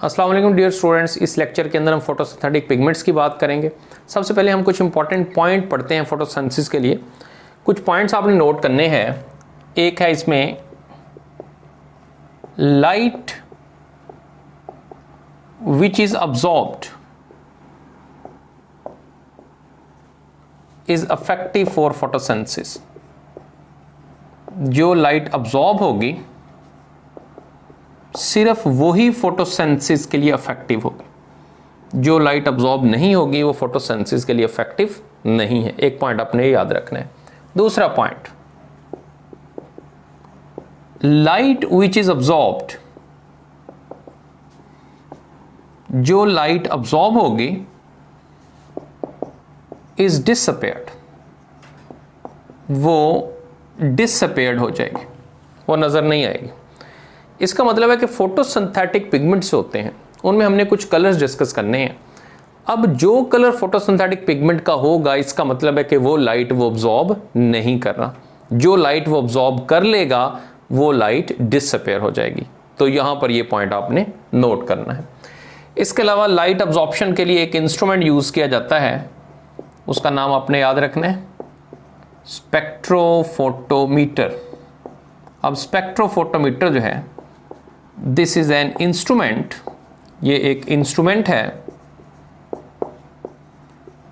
अस्सलाम वालेकुम dear students. इस लेक्चर के अंदर हम फोटोसिंथेटिक पिगमेंट्स की बात करेंगे। सबसे पहले हम कुछ इंपॉर्टेंट पॉइंट पढ़ते हैं फोटोसिंथेसिस के लिए। कुछ पॉइंट्स आपने नोट करने हैं। एक है इसमें light which is absorbed is effective for photosynthesis. जो लाइट अब्सॉर्ब होगी सिर्फ वही फोटोसिंथेसिस के लिए इफेक्टिव होगी। जो लाइट अब्सॉर्ब नहीं होगी वो फोटोसिंथेसिस के लिए इफेक्टिव नहीं है। एक पॉइंट आपने याद रखना है। दूसरा point, light which is absorbed, जो लाइट अब्सॉर्ब होगी इज डिसअपेयर्ड, वो डिसअपेयर्ड हो जाएगी, वो नजर नहीं आएगी। इसका मतलब है कि फोटोसिंथेटिक पिगमेंट्स होते हैं उनमें हमने कुछ कलर्स डिस्कस करने हैं। अब जो कलर फोटोसिंथेटिक पिगमेंट का होगा इसका मतलब है कि वो लाइट वो अब्सॉर्ब नहीं कर रहा। जो लाइट वो अब्सॉर्ब कर लेगा वो लाइट डिसअपेयर हो जाएगी। तो यहां पर ये पॉइंट आपने नोट करना है। इसके अलावा लाइट अब्सॉर्प्शन के लिए एक इंस्ट्रूमेंट यूज किया जाता है, उसका नाम आपने याद रखना है, स्पेक्ट्रोफोटोमीटर। अब स्पेक्ट्रोफोटोमीटर जो है, दिस इज एन इंस्ट्रूमेंट, ये एक इंस्ट्रूमेंट है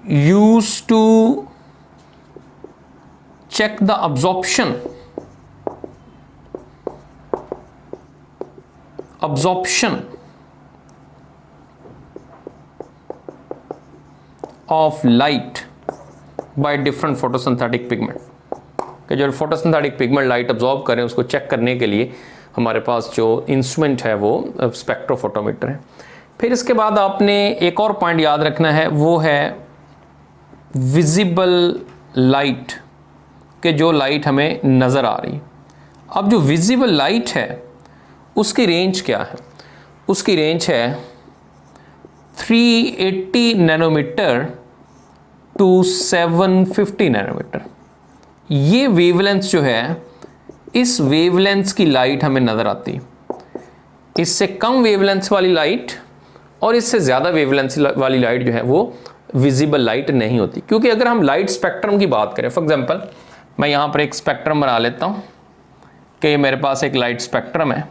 use to check the absorption of light by different photosynthetic pigment. कि जो फोटोसिंथेटिक पिगमेंट लाइट अब्सॉर्ब करें उसको चेक करने के लिए हमारे पास जो इंस्ट्रूमेंट है वो स्पेक्ट्रोफोटोमीटर है। फिर इसके बाद आपने एक और पॉइंट याद रखना है, वो है विजिबल लाइट, कि जो लाइट हमें नज़र आ रही। अब जो विजिबल लाइट है उसकी रेंज क्या है? उसकी रेंज है 380 नैनोमीटर टू 750 नैनोमीटर। ये वेवलेंथ जो है, इस वेवलेंथ की लाइट हमें नजर आती। इससे कम वेवलेंथ वाली लाइट और इससे ज़्यादा वेवलेंथ वाली लाइट जो है वो विजिबल लाइट नहीं होती। क्योंकि अगर हम लाइट स्पेक्ट्रम की बात करें, फॉर एग्जांपल मैं यहाँ पर एक स्पेक्ट्रम बना लेता हूँ कि मेरे पास एक लाइट स्पेक्ट्रम है।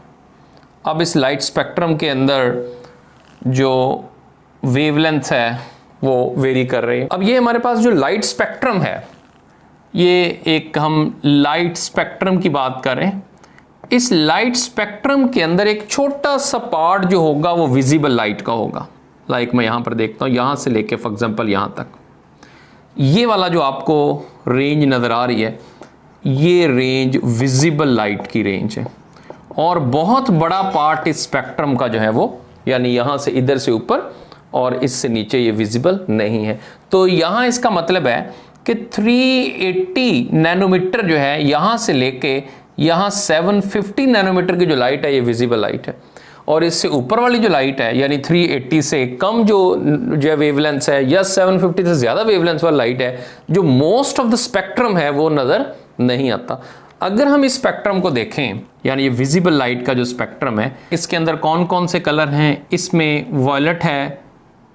अब इस लाइट स्पेक्ट्रम के अंदर जो वेवलेंथ है वो वेरी कर रही है। अब ये हमारे पास जो लाइट स्पेक्ट्रम है, ये एक हम लाइट स्पेक्ट्रम की बात करें। इस लाइट स्पेक्ट्रम के अंदर एक छोटा सा पार्ट जो होगा वो विजिबल लाइट का होगा। लाइक मैं यहाँ पर देखता हूँ, यहाँ से लेके फॉर एग्जांपल यहाँ तक, ये वाला जो आपको रेंज नज़र आ रही है, ये रेंज विजिबल लाइट की रेंज है। और बहुत बड़ा पार्ट इस स्पेक्ट्रम का जो है वो, यानी यहाँ से इधर से ऊपर और इससे नीचे, ये विजिबल नहीं है। तो यहाँ इसका मतलब है कि 380 नैनोमीटर जो है, यहाँ से लेके यहाँ 750 नैनोमीटर की जो लाइट है ये विजिबल लाइट है। और इससे ऊपर वाली जो लाइट है, यानी 380 से कम जो वेवलेंथ है या 750 से ज़्यादा वेवलेंथ वाली लाइट है, जो मोस्ट ऑफ द स्पेक्ट्रम है वो नज़र नहीं आता। अगर हम इस स्पेक्ट्रम को देखें, यानी ये विजिबल लाइट का जो स्पेक्ट्रम है, इसके अंदर कौन कौन से कलर हैं? इसमें वॉयलेट है,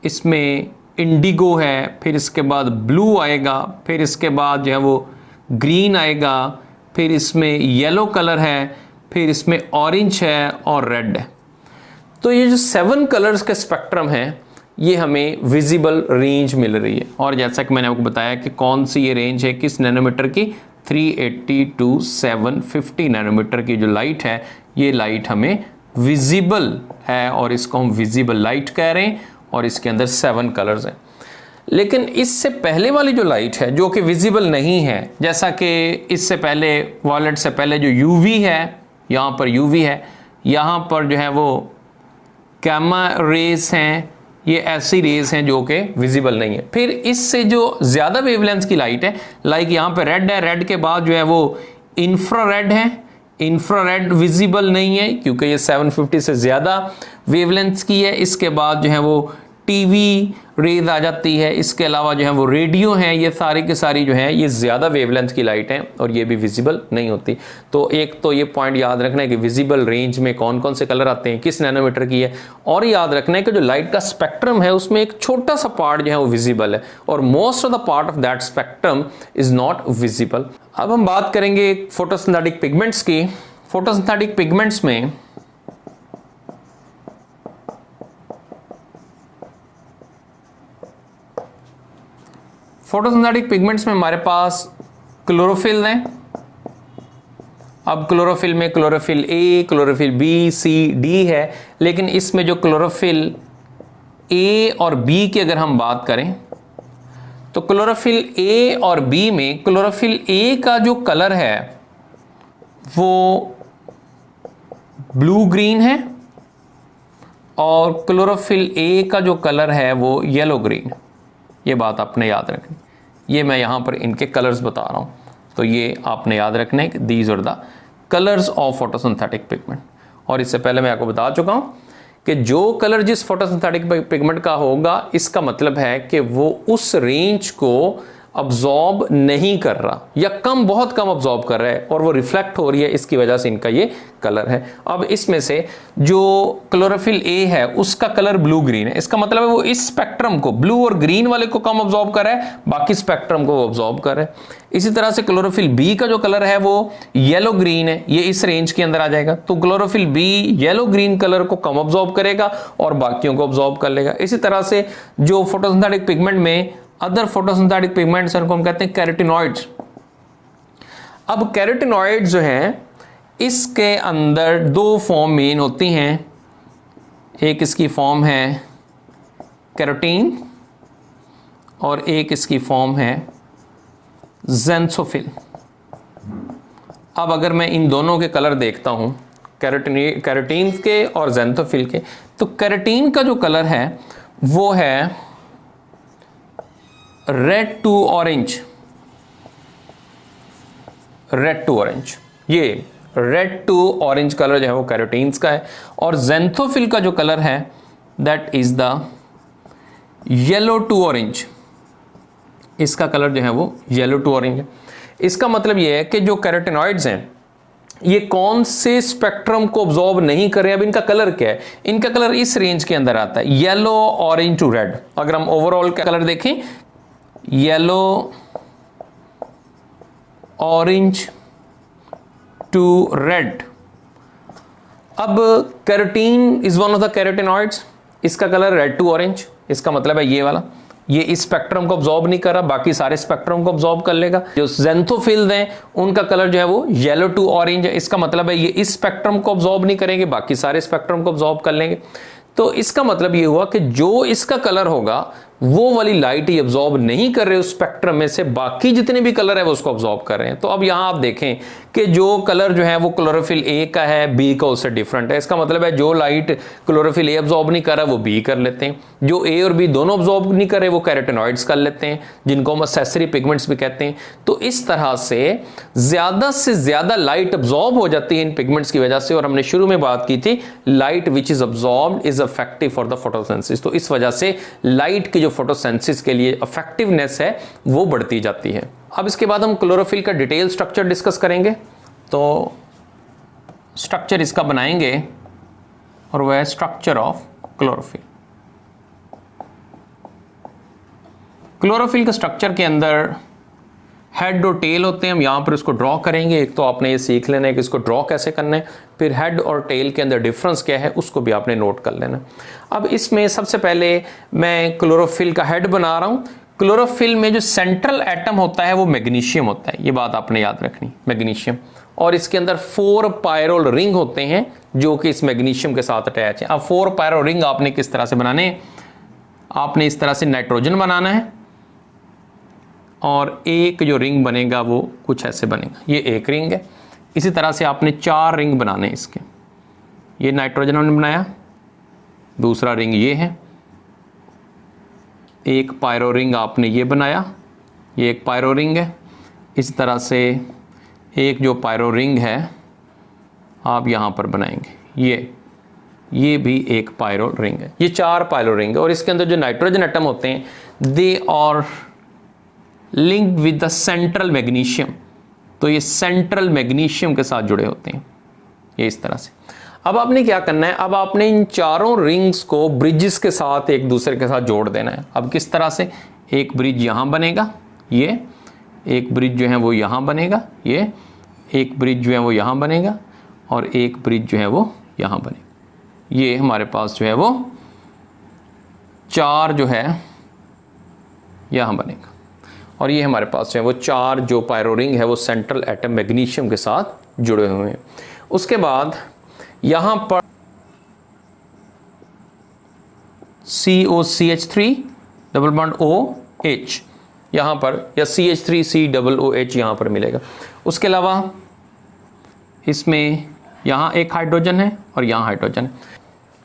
इसमें इंडिगो है, फिर इसके बाद ब्लू आएगा, फिर इसके बाद जो है वो ग्रीन आएगा, फिर इसमें येलो कलर है, फिर इसमें ऑरेंज है और रेड है। तो ये जो 7 कलर्स के स्पेक्ट्रम है ये हमें विजिबल रेंज मिल रही है। और जैसा कि मैंने आपको बताया कि कौन सी ये रेंज है, किस नैनोमीटर की, 380 टू 750 नैनोमीटर की जो लाइट है, ये लाइट हमें विजिबल है और इसको हम विजिबल लाइट कह रहे हैं। और इसके अंदर 7 कलर्स हैं। लेकिन इससे पहले वाली जो लाइट है जो कि विजिबल नहीं है, जैसा कि इससे पहले वॉयलेट से पहले जो यूवी है, यहाँ पर यूवी है, यहाँ पर जो है वो गामा रेज हैं, ये ऐसी रेज हैं जो कि विजिबल नहीं है। फिर इससे जो ज़्यादा वेवलेंथ की लाइट है, लाइक यहाँ पे रेड है, रेड के बाद जो है वो इंफ्रारेड है, इंफ्रारेड विजिबल नहीं है क्योंकि ये 750 से ज़्यादा वेवलेंथ की है। इसके बाद जो है वो टीवी रेज आ जाती है। इसके अलावा जो है वो रेडियो हैं, ये सारी की सारी जो है ये ज़्यादा वेवलेंथ की लाइट हैं और ये भी विजिबल नहीं होती। तो एक तो ये पॉइंट याद रखना है कि विजिबल रेंज में कौन कौन से कलर आते हैं, किस नैनोमीटर की है, और याद रखना है कि जो लाइट का स्पेक्ट्रम है उसमें एक छोटा सा पार्ट जो है वो विजिबल है और most of the part of that spectrum is not visible. अब हम बात करेंगे फोटोसिंथेटिक पिगमेंट्स की। फोटोसिंथेटिक पिगमेंट्स में हमारे पास क्लोरोफिल है। अब क्लोरोफिल में chlorophyll A, chlorophyll B, C, D है, लेकिन इसमें जो क्लोरोफिल ए और बी की अगर हम बात करें तो क्लोरोफिल ए और बी में क्लोरोफिल ए का जो कलर है वो ब्लू ग्रीन है और क्लोरोफिल ए का जो कलर है वो येलो ग्रीन। ये बात आपने याद रखनी, ये मैं यहां पर इनके कलर्स बता रहा हूं, तो ये आपने याद रखना है कि these are the colours of photosynthetic pigment. और इससे पहले मैं आपको बता चुका हूं कि जो कलर जिस फोटोसिंथेटिक पिगमेंट का होगा, इसका मतलब है कि वो उस रेंज को अब्जॉर्ब नहीं कर रहा या कम, बहुत कम अब्जॉर्ब कर रहा है और वो रिफ्लेक्ट हो रही है, इसकी वजह से इनका ये कलर है। अब इसमें से जो क्लोरोफिल ए है उसका कलर ब्लू ग्रीन है, इसका मतलब है वो इस स्पेक्ट्रम को, ब्लू और ग्रीन वाले को कम अब्जॉर्ब कर रहा है, बाकी स्पेक्ट्रम को वो अब्जॉर्ब कर रहा है। इसी तरह से क्लोरोफिल बी का जो कलर है वो येलो ग्रीन है, ये इस रेंज के अंदर आ जाएगा। तो chlorophyll B yellow green colour को कम अब्जॉर्ब करेगा और बाकियों को अब्जॉर्ब कर लेगा। इसी तरह से जो फोटोसिंथेटिक पिगमेंट में अदर फोटोसिंथेटिक पिगमेंट्स उनको हम कहते हैं कैरोटिनॉइड्स। अब कैरोटिनॉइड्स जो हैं इसके अंदर दो फॉर्म मेन होती हैं, एक इसकी फॉर्म है कैरोटीन और एक इसकी फॉर्म है ज़ेंथोफिल। अब अगर मैं इन दोनों के कलर देखता हूं, कैरोटीन के और ज़ेंथोफिल के, तो कैरोटीन का जो कलर है वो है red to orange, red to orange, ये रेड टू ऑरेंज कलर जो है वो कैरोटीन्स का है। और ज़ेंथोफिल का जो कलर है that is the yellow to orange, इसका कलर जो है वो येलो टू ऑरेंज है। इसका मतलब ये है कि जो कैरोटिनॉइड्स हैं ये कौन से स्पेक्ट्रम को ऑब्जॉर्ब नहीं कर रहे हैं। अब इनका कलर क्या है, इनका कलर इस रेंज के अंदर आता है, येलो ऑरेंज टू रेड। अगर हम ओवरऑल का कलर देखें, येलो ऑरेंज टू रेड। अब carotene is one of the carotenoids, इसका कलर रेड टू ऑरेंज, इसका मतलब है ये वाला, ये इस स्पेक्ट्रम को ऑब्जॉर्ब नहीं कर रहा, बाकी सारे स्पेक्ट्रम को ऑब्जॉर्ब कर लेगा। जो ज़ेंथोफिल्स हैं उनका कलर जो है वो येलो टू ऑरेंज है, इसका मतलब है ये इस स्पेक्ट्रम को ऑब्जॉर्ब नहीं करेंगे, बाकी सारे स्पेक्ट्रम को ऑब्जॉर्ब कर लेंगे। तो इसका मतलब ये हुआ कि जो इसका कलर होगा वो वाली लाइट ही अब्जॉर्ब नहीं कर रहे उस स्पेक्ट्रम में से, बाकी जितने भी कलर है वो उसको अब्जॉर्ब कर रहे हैं। तो अब यहां आप देखें कि जो कलर जो है वो क्लोरोफिल ए का है, बी का उससे डिफरेंट है। इसका मतलब है जो लाइट क्लोरोफिल ए अब्जॉर्ब नहीं कर रहा वो बी कर लेते हैं, जो ए और बी दोनों अब्जॉर्ब नहीं कर रहे वो कैरोटिनॉइड्स कर लेते हैं, जिनको हम एक्सेसरी पिगमेंट्स भी कहते हैं। तो इस तरह से ज्यादा लाइट अब्जॉर्ब हो जाती है इन पिगमेंट्स की वजह से। और हमने शुरू में बात की थी light which is absorbed is effective for the photosynthesis. तो इस वजह से लाइट की जो फोटोसिंथेसिस के लिए इफेक्टिवनेस है वो बढ़ती जाती है। अब इसके बाद हम क्लोरोफिल का डिटेल स्ट्रक्चर डिस्कस करेंगे। तो स्ट्रक्चर इसका बनाएंगे और वह है स्ट्रक्चर ऑफ क्लोरोफिल। क्लोरोफिल के स्ट्रक्चर के अंदर हेड और टेल होते हैं, हम यहां पर इसको ड्रॉ करेंगे। एक तो आपने ये सीख लेना है कि इसको ड्रॉ कैसे करना है, फिर हेड और टेल के अंदर डिफरेंस क्या है उसको भी आपने नोट कर लेना। अब इसमें सबसे पहले मैं क्लोरोफिल का हेड बना रहा हूं। क्लोरोफिल में जो सेंट्रल एटम होता है वो मैग्नीशियम होता है, ये बात आपने याद रखनी, मैग्नीशियम। और इसके अंदर 4 पायरोल रिंग होते हैं जो कि इस मैग्नीशियम के साथ अटैच है। अब 4 पायरोल रिंग आपने किस तरह से बनाने, आपने इस तरह से नाइट्रोजन बनाना है और एक जो रिंग बनेगा वो कुछ ऐसे बनेगा, ये एक रिंग है। इसी तरह से आपने 4 रिंग बनाने इसके, ये नाइट्रोजन हमने बनाया, दूसरा रिंग ये है, एक पायरो रिंग आपने ये बनाया, ये एक पायरो रिंग है। इस तरह से एक जो पायरो रिंग है आप यहाँ पर बनाएंगे, ये ये भी एक पायरो रिंग है। ये 4 पायरो रिंग है और इसके अंदर जो नाइट्रोजन एटम होते हैं they are linked with the central magnesium. तो ये सेंट्रल मैग्नीशियम के साथ जुड़े होते हैं, ये इस तरह से। अब आपने क्या करना है, अब आपने इन चारों रिंग्स को ब्रिजेस के साथ एक दूसरे के साथ जोड़ देना है। अब किस तरह से, एक ब्रिज यहाँ बनेगा, ये एक ब्रिज जो है वो यहाँ बनेगा, ये एक ब्रिज जो है वो यहाँ बनेगा और एक ब्रिज जो है वो यहाँ बनेगा। ये हमारे पास जो है वो 4 जो है यहाँ बनेगा और ये हमारे पास जो है वो 4 जो पायरो रिंग है वो सेंट्रल एटम मैग्नीशियम के साथ जुड़े हुए हैं। उसके बाद यहाँ पर COCH3 डबल बॉन्ड OH यहाँ पर, या CH3COOH यहाँ पर मिलेगा। उसके अलावा इसमें यहाँ एक हाइड्रोजन है और यहाँ हाइड्रोजन है।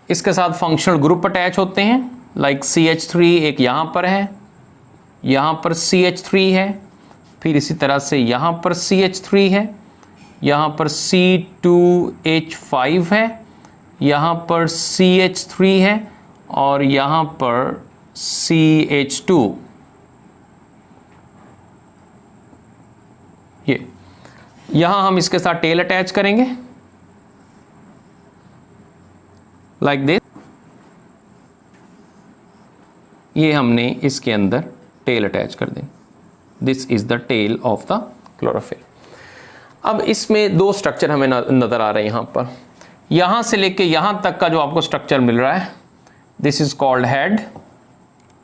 इसके साथ फंक्शनल ग्रुप अटैच होते हैं, लाइक CH3 एक यहाँ पर है, यहाँ पर CH3 है, फिर इसी तरह से यहाँ पर CH3 है, यहाँ पर C2H5 है, यहाँ पर CH3 है और यहाँ पर CH2। ये यहाँ हम इसके साथ टेल अटैच करेंगे लाइक दिस। ये हमने इसके अंदर टेल अटैच कर दें। This is the tail of the chlorophyll. अब इसमें 2 स्ट्रक्चर हमें नजर आ रहे हैं यहाँ पर। यहाँ से लेके यहाँ तक का जो आपको स्ट्रक्चर मिल रहा है दिस इज कॉल्ड हेड,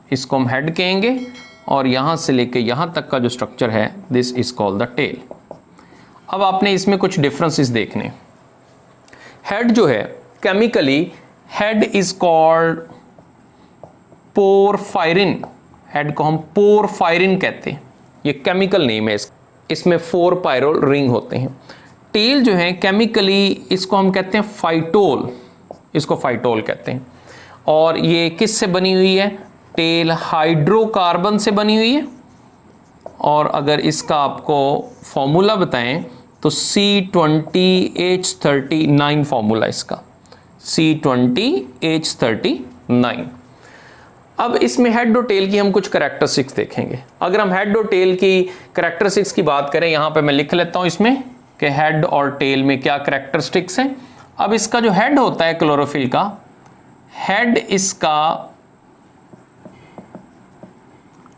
इसको हम हेड कहेंगे। और यहाँ से लेके यहाँ तक का जो स्ट्रक्चर है this is called the tail. अब आपने इसमें कुछ डिफरेंसेस देखने। हेड जो है chemically, head is called porphyrin. Head को हम पोरफायरिन कहते हैं, ये केमिकल नेम है। इसमें 4 पायरो रिंग होते हैं। टेल जो है केमिकली इसको हम कहते हैं फाइटोल, इसको फाइटोल कहते हैं। और ये किस से बनी हुई है, टेल हाइड्रोकार्बन से बनी हुई है। और अगर इसका आपको फॉर्मूला बताएं तो C20H39 फॉर्मूला इसका, C20H39। अब इसमें हेड और टेल की हम कुछ कैरेक्टरिस्टिक्स देखेंगे। अगर हम हेड और टेल की कैरेक्टरिस्टिक्स की बात करें, यहां पे मैं लिख लेता हूं इसमें कि हेड और टेल में क्या कैरेक्टरिस्टिक्स हैं। अब इसका जो हेड होता है क्लोरोफिल का, हेड इसका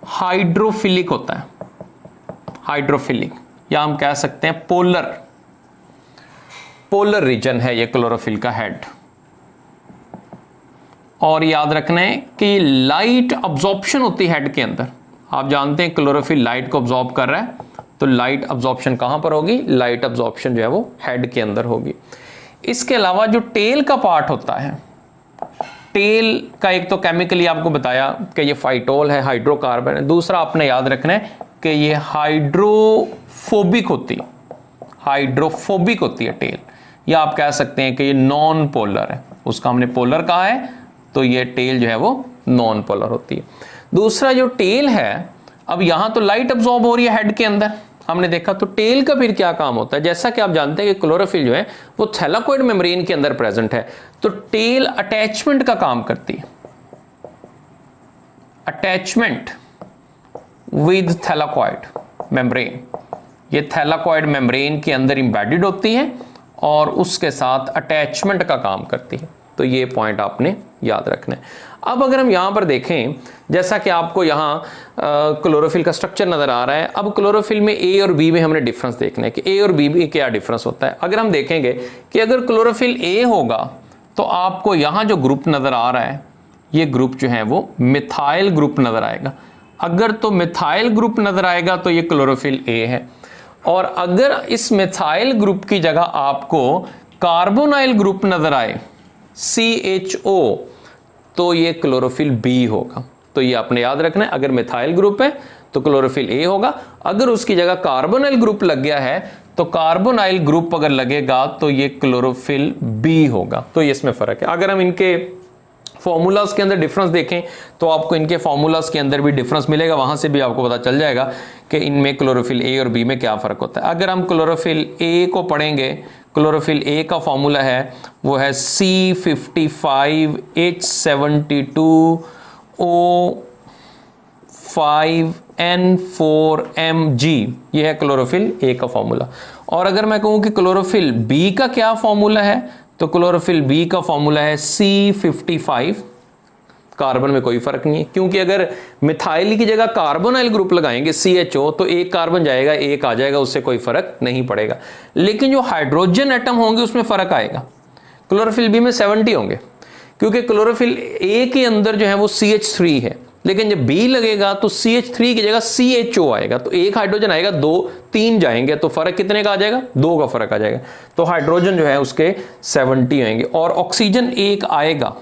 हाइड्रोफिलिक होता है, हाइड्रोफिलिक, या हम कह सकते हैं पोलर रीजन है ये क्लोरोफिल का हेड। और याद रखना है कि लाइट अब्जॉर्प्शन होती है हेड के अंदर। आप जानते हैं क्लोरोफिल लाइट को अब्जॉर्ब कर रहा है, तो लाइट अब्जॉर्प्शन कहां पर होगी, लाइट अब्जॉर्प्शन जो है वो हेड के अंदर होगी। इसके अलावा जो टेल का पार्ट होता है, टेल का एक तो केमिकली आपको बताया कि ये फाइटोल है, हाइड्रोकार्बन है। दूसरा आपने याद रखना है कि ये हाइड्रोफोबिक होती है टेल, या आप कह सकते हैं कि ये नॉन पोलर है। उसका हमने पोलर कहा है, तो ये टेल जो है वो नॉन पोलर होती है। दूसरा जो टेल है, अब यहां तो लाइट अब्सॉर्ब हो रही है हेड के अंदर, हमने देखा। तो टेल का फिर क्या काम होता है, जैसा कि आप जानते हैं कि क्लोरोफिल जो है वो थैलाकोइड मेम्ब्रेन के अंदर प्रेजेंट है, तो टेल अटैचमेंट का काम करती है, अटैचमेंट विद थैलाकोइड मेम्ब्रेन। ये थैलाकोइड मेम्ब्रेन के अंदर इंबेडेड होती है और उसके साथ अटैचमेंट का काम करती है। तो ये पॉइंट आपने याद रखना है। अब अगर हम यहाँ पर देखें, जैसा कि आपको यहाँ क्लोरोफिल का स्ट्रक्चर नजर आ रहा है, अब क्लोरोफिल में ए और बी में हमने डिफरेंस देखना है कि ए और बी में क्या डिफरेंस होता है। अगर हम देखेंगे कि अगर क्लोरोफिल ए होगा तो आपको यहाँ जो ग्रुप नजर आ रहा है, ये ग्रुप जो है वो मिथाइल ग्रुप नजर आएगा। अगर तो मिथाइल ग्रुप नजर आएगा तो ये क्लोरोफिल ए है। और अगर इस मिथाइल ग्रुप की जगह आपको कार्बोनाइल ग्रुप नजर आए, CHO, तो ये क्लोरोफिल बी होगा। तो ये आपने याद रखना है, अगर मिथाइल ग्रुप है तो क्लोरोफिल ए होगा, अगर उसकी जगह कार्बोनाइल ग्रुप लग गया है तो कार्बोनाइल ग्रुप अगर लगेगा तो ये क्लोरोफिल बी होगा। तो ये इसमें फर्क है। अगर हम इनके फॉर्मूलाज के अंदर डिफरेंस देखें तो आपको इनके फॉर्मूलाज के अंदर भी डिफरेंस मिलेगा, वहां से भी आपको पता चल जाएगा कि इनमें क्लोरोफिल ए और बी में क्या फर्क होता है। अगर हम क्लोरोफिल ए को पढ़ेंगे, क्लोरोफिल ए का फॉर्मूला है वो है C55H72O5N4Mg, ये है क्लोरोफिल ए का फॉर्मूला। और अगर मैं कहूं कि क्लोरोफिल बी का क्या फॉर्मूला है, तो क्लोरोफिल बी का फॉर्मूला है C55, कार्बन में कोई फर्क नहीं है, क्योंकि अगर मिथाइल की जगह कार्बोनाइल ग्रुप लगाएंगे CHO तो एक कार्बन जाएगा, एक आ जाएगा, उससे कोई फर्क नहीं पड़ेगा। लेकिन जो हाइड्रोजन एटम होंगे उसमें फर्क आएगा। क्लोरोफिल बी में 70 होंगे, क्योंकि क्लोरोफिल ए के अंदर जो है वो CH3 है, लेकिन जब बी लगेगा तो CH3 की जगह CHO आएगा, तो एक हाइड्रोजन आएगा, 2-3 जाएंगे, तो फर्क कितने का आ जाएगा? 2 का फर्क आ जाएगा। तो हाइड्रोजन जो है उसके 70 आएंगे, और ऑक्सीजन एक आएगा,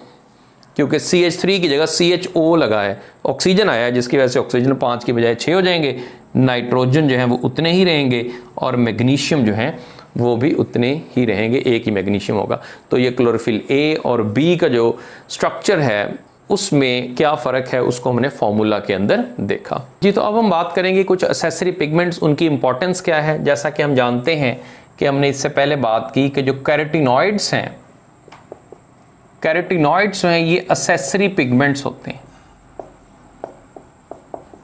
क्योंकि CH3 की जगह CHO लगा है, ऑक्सीजन आया है, जिसकी वजह से ऑक्सीजन 5 की बजाय 6 हो जाएंगे। नाइट्रोजन जो है वो उतने ही रहेंगे, और मैग्नीशियम जो है वो भी उतने ही रहेंगे, एक ही मैग्नीशियम होगा। तो ये क्लोरोफिल ए और बी का जो स्ट्रक्चर है उसमें क्या फ़र्क है उसको हमने फॉर्मूला के अंदर देखा जी। तो अब हम बात करेंगे कुछ एसेसरी पिगमेंट्स, उनकी इंपॉर्टेंस क्या है। जैसा कि हम जानते हैं कि हमने इससे पहले बात की कि जो कैरोटीनॉइड्स हैं, कैरोटीनॉइड्स हैं ये एसेसरी पिगमेंट्स होते हैं।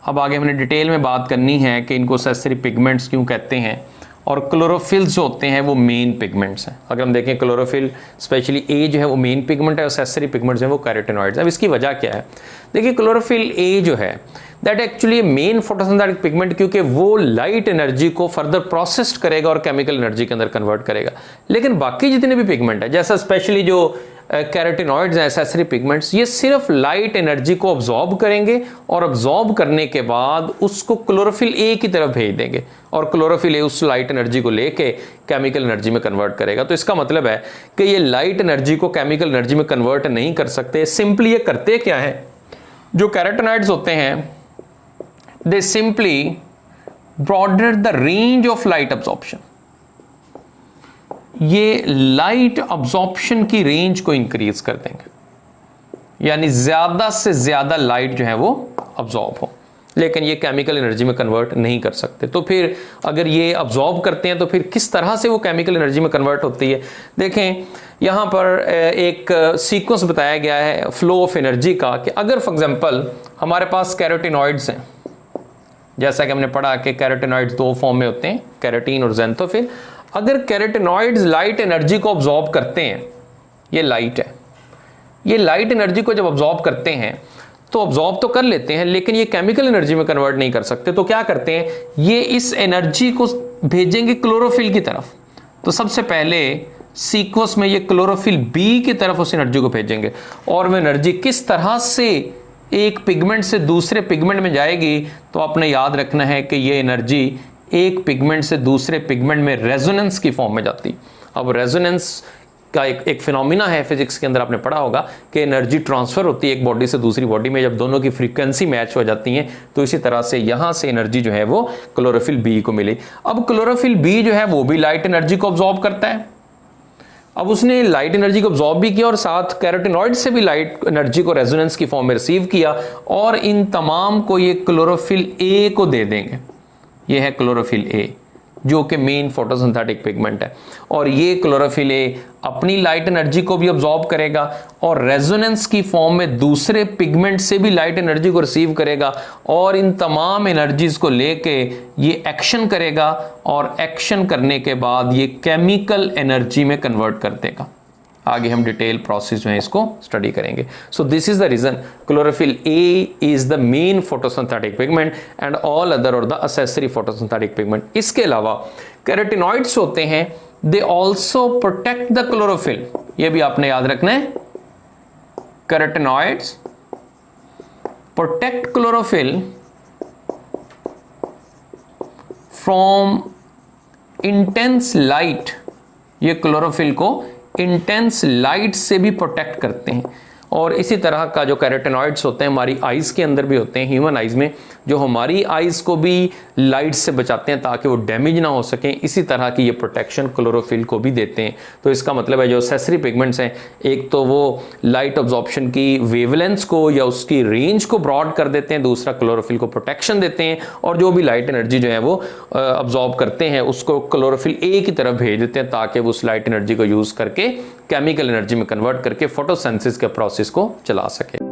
अब आगे हमने डिटेल में बात करनी है कि इनको एसेसरी पिगमेंट्स क्यों कहते हैं, और क्लोरोफिल्स जो होते हैं वो मेन पिगमेंट्स हैं। अगर हम देखें क्लोरोफिल स्पेशली ए जो है वो मेन पिगमेंट है, एसेसरी पिगमेंट्स हैं वो कैरोटीनॉइड्स। अब इसकी वजह क्या है? देखिए क्लोरोफिल ए जो है that actually main photosynthetic pigment, क्योंकि वो लाइट एनर्जी को फर्दर प्रोसेस्ड करेगा और केमिकल एनर्जी के अंदर कन्वर्ट करेगा। लेकिन बाकी जितने भी पिगमेंट है, जैसा स्पेशली जो कैरोटीनॉइड्स हैं, एसेसरी पिगमेंट्स, ये सिर्फ लाइट एनर्जी को अब्जॉर्ब करेंगे, और अब्जॉर्ब करने के बाद उसको क्लोरोफिल ए की तरफ भेज देंगे, और क्लोरोफिल ए उस लाइट एनर्जी को लेके केमिकल एनर्जी में कन्वर्ट करेगा। तो इसका मतलब है कि ये लाइट एनर्जी को केमिकल एनर्जी में कन्वर्ट नहीं कर सकते। सिंपली ये करते क्या है, जो कैरोटीनॉइड्स होते हैं दे simply broader the range of light absorption, ये लाइट अब्जॉर्प्शन की रेंज को इंक्रीज कर देंगे, यानी ज्यादा से ज्यादा लाइट जो है वो अब्जॉर्ब हो, लेकिन ये केमिकल एनर्जी में कन्वर्ट नहीं कर सकते। तो फिर अगर ये अब्जॉर्ब करते हैं तो फिर किस तरह से वो केमिकल एनर्जी में कन्वर्ट होती है? देखें यहां पर एक सीक्वेंस बताया गया है फ्लो ऑफ एनर्जी का, कि अगर फॉर एग्जांपल हमारे पास कैरोटीनॉइड्स हैं, जैसा कि हमने पढ़ा कि कैरोटीनॉइड्स 2 फॉर्म में होते हैं, कैरोटीन और ज़ैंथोफिल। अगर कैरोटीनॉइड्स लाइट एनर्जी को अब्जॉर्ब करते हैं, ये लाइट है, ये लाइट एनर्जी को जब अब्जॉर्ब करते हैं तो अब्जॉर्ब तो कर लेते हैं, लेकिन ये केमिकल एनर्जी में कन्वर्ट नहीं कर सकते। तो क्या करते हैं, ये इस एनर्जी को भेजेंगे क्लोरोफिल की तरफ। तो सबसे पहले सीक्वेंस में ये क्लोरोफिल बी की तरफ उस एनर्जी को भेजेंगे, और वह एनर्जी किस तरह से एक पिगमेंट से दूसरे पिगमेंट में जाएगी, तो आपने याद रखना है कि ये एनर्जी एक पिगमेंट से दूसरे पिगमेंट में रेजोनेंस की फॉर्म में जाती। अब रेजोनेंस का एक फिनोमिना है फिजिक्स के अंदर, आपने पढ़ा होगा कि एनर्जी ट्रांसफर होती है एक बॉडी से दूसरी बॉडी में, जब दोनों की फ्रीक्वेंसी मैच हो जाती है। तो इसी तरह से यहां से एनर्जी जो है वो क्लोरोफिल बी को मिली। अब क्लोरोफिल बी जो है वो भी लाइट एनर्जी को अब्जॉर्ब करता है। अब उसने लाइट एनर्जी को अब्जॉर्ब भी किया और साथ कैरोटीनॉइड से भी लाइट एनर्जी को रेजोनेंस की फॉर्म में रिसीव किया, और इन तमाम को ये क्लोरोफिल ए को दे देंगे। ये है क्लोरोफिल ए, जो कि मेन फोटोसिंथेटिक पिगमेंट है, और ये क्लोरोफिल ए अपनी लाइट एनर्जी को भी अब्जॉर्ब करेगा और रेजोनेंस की फॉर्म में दूसरे पिगमेंट से भी लाइट एनर्जी को रिसीव करेगा, और इन तमाम एनर्जीज को लेके ये एक्शन करेगा, और एक्शन करने के बाद ये केमिकल एनर्जी में कन्वर्ट कर देगा। आगे हम डिटेल प्रोसेस जो है इसको स्टडी करेंगे। So this is the reason chlorophyll A is the main photosynthetic pigment and all other और द एसेसरी फोटोसिंथेटिक पिगमेंट। इसके अलावा कैरोटीनॉइड्स होते हैं, they also protect the chlorophyll, ये भी आपने याद रखना है। Carotenoids protect chlorophyll from intense light, ये क्लोरोफिल को इंटेंस लाइट से भी प्रोटेक्ट करते हैं। और इसी तरह का जो कैरोटेनॉइड्स होते हैं हमारी आइज़ के अंदर भी होते हैं, ह्यूमन आइज़ में, जो हमारी आइज़ को भी लाइट से बचाते हैं ताकि वो डैमेज ना हो सकें। इसी तरह की ये प्रोटेक्शन क्लोरोफिल को भी देते हैं। तो इसका मतलब है जो एक्सेसरी पिगमेंट्स हैं, एक तो वो लाइट अब्जॉर्प्शन की वेवलेंथ को या उसकी रेंज को ब्रॉड कर देते हैं, दूसरा क्लोरोफिल को प्रोटेक्शन देते हैं, और जो भी लाइट एनर्जी जो है वो अब्जॉर्ब करते हैं उसको क्लोरोफिल ए की तरफ भेज देते हैं ताकि वो उस लाइट एनर्जी को यूज़ करके केमिकल एनर्जी में कन्वर्ट करके फोटोसिंथेसिस के प्रोसेस को चला सके।